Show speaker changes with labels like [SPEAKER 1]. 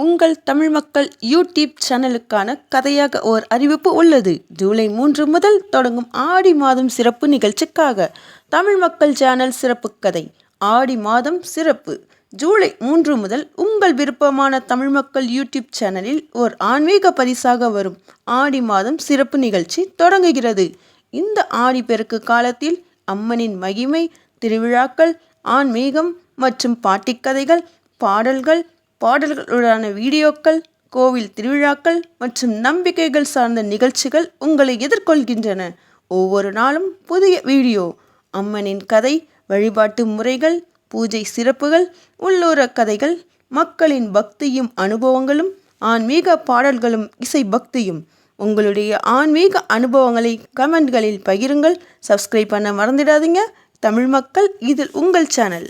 [SPEAKER 1] உங்கள் தமிழ் மக்கள் யூடியூப் சேனலுக்கான கதையாக ஓர் அறிவிப்பு உள்ளது. ஜூலை 3 முதல் தொடங்கும் ஆடி மாதம் சிறப்பு நிகழ்ச்சிக்காக தமிழ் மக்கள் சேனல் சிறப்பு கதை ஆடி மாதம் சிறப்பு. ஜூலை 3 முதல் உங்கள் விருப்பமான தமிழ் மக்கள் யூடியூப் சேனலில் ஓர் ஆன்மீக பரிசாக வரும் ஆடி மாதம் சிறப்பு நிகழ்ச்சி தொடங்குகிறது. இந்த ஆடிப்பெருக்கு காலத்தில் அம்மனின் மகிமை, திருவிழாக்கள், ஆன்மீகம் மற்றும் பாட்டிக்கதைகள், பாடல்களுடான வீடியோக்கள், கோவில் திருவிழாக்கள் மற்றும் நம்பிக்கைகள் சார்ந்த நிகழ்ச்சிகள் உங்களை எதிர்கொள்கின்றன. ஒவ்வொரு நாளும் புதிய வீடியோ, அம்மனின் கதை, வழிபாட்டு முறைகள், பூஜை சிறப்புகள், உள்ளூர கதைகள், மக்களின் பக்தியும் அனுபவங்களும், ஆன்மீக பாடல்களும் இசை பக்தியும். உங்களுடைய ஆன்மீக அனுபவங்களை கமெண்ட்களில் பகிருங்கள். சப்ஸ்கிரைப் பண்ண மறந்துடாதீங்க. தமிழ் மக்கள், இதில் உங்கள் சேனல்.